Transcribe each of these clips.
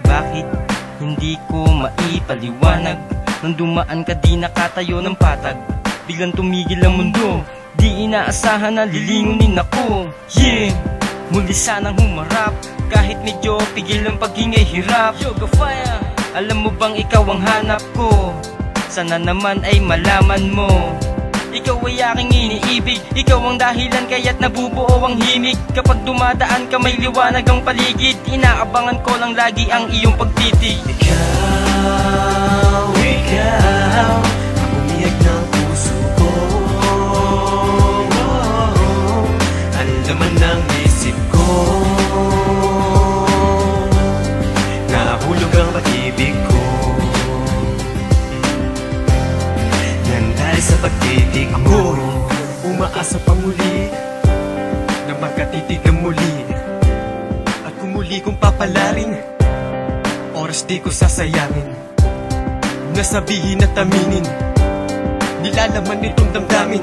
Bakit hindi ko maipaliwanag? Nung dumaan ka di nakatayo ng patag, biglang tumigil ang mundo. Di inaasahan na lilingunin ako. Yeah, muli sanang humarap, kahit medyo pigil ang paghingay hirap. Yoga Fire, alam mo bang ikaw ang hanap ko? Sana naman ay malaman mo, ikaw ay aking iniibig. Ikaw ang dahilan kaya't nabubuo ang himig. Kapag dumadaan ka may liwanag ang paligid, inaabangan ko lang lagi ang iyong pagtitig. Ikaw, ikaw, ang umiyak ng puso ko. Ang laman ng isip ko, nahulog ang pag-ibig ko. Nandahil sa pagtitig mo, umaasa pang muli na magkatitig ng muli. At kung muli kong papalarin, oras di ko sasayangin, nasabihin at aminin, nilalaman nitong damdamin.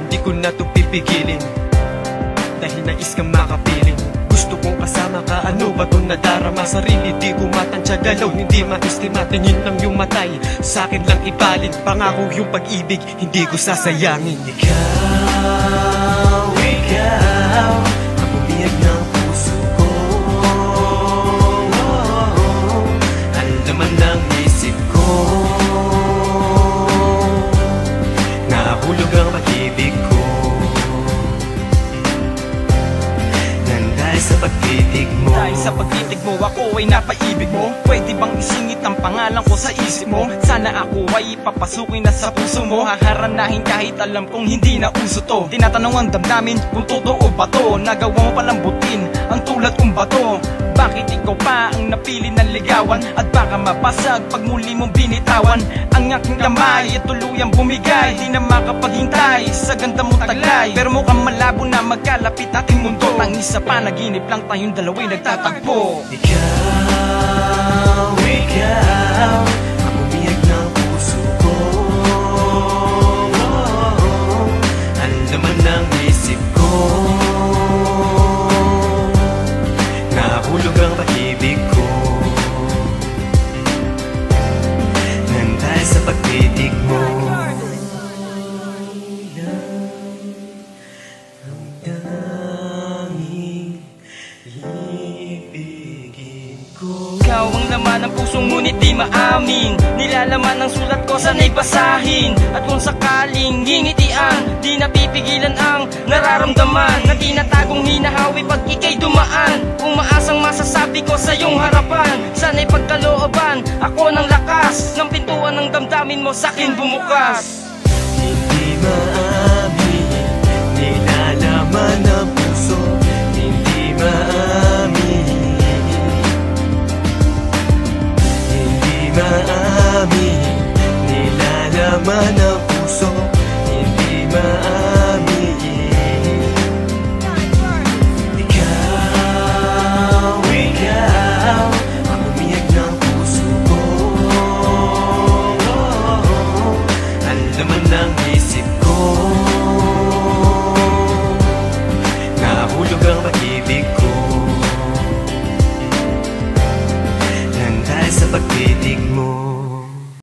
Hindi ko na ito pipigilin, dahil nais kang makapiling. Gusto kong kasama ka, ano ba itong nadarama? Sarili di ko matansya, galaw hindi maestima. Tingin ng iyong matay, sa'kin lang ibalin. Pangako yung pag-ibig, hindi ko sasayangin. Ikaw, ikaw, ang umiyak ng puso ko. Ang laman ng isip ko, nahulog ang pag-ibig ko. Nandahil sa pagtitig mo, dahil sa pagtitig mo, ako ay napaibig mo. Pwede bang isingit ang pangalan ko sa isip mo? Sana ako ay papasukin na sa puso mo. Haharanahin kahit alam kong hindi na uso to. Tinatanong ang damdamin kung totoo ba to. Nagawa mo palambutin ang tulad kong bato. Bakit ikaw pa ang napili ng ligawan? At baka mapasag pag muli mong binitawan. Ang aking kamay ay tuluyang bumigay, di na makapaghintay sa ganda mong taglay. Pero mukhang malabo na magkalapit ating mundo. Tangis sa panaginip lang tayong dalawa'y nagtatagpo. Ikaw, ikaw, ang umiyak ng puso ko. Ang laman ng isip ko, nahulog ang pag-ibig ko. Nandahil sa pagtitig mo, ang tanging ibigin ko. Ikaw ang laman ng puso ngunit di maamin. Nilalaman ng sulat ko sana'y basahin. At kung sakaling ngingitian, di napipigilan ang nararamdaman na tinatagong hinahawi pag ika'y dumaan. Umaasang masasabi ko sa iyong harapan, sana'y pagkalooban ako ng lakas ng pintuan ng damdamin mo sa'kin bumukas. Hindi maamin, nilalaman ng puso. Hindi maamin, hindi maamin, nilalaman ng puso. Hindi maamin. Ikaw, ikaw, ang umiyak ng puso ko. Ang laman ng isip ko, nahulog ang pag-ibig ko. Nandahil sa pagtitig mo.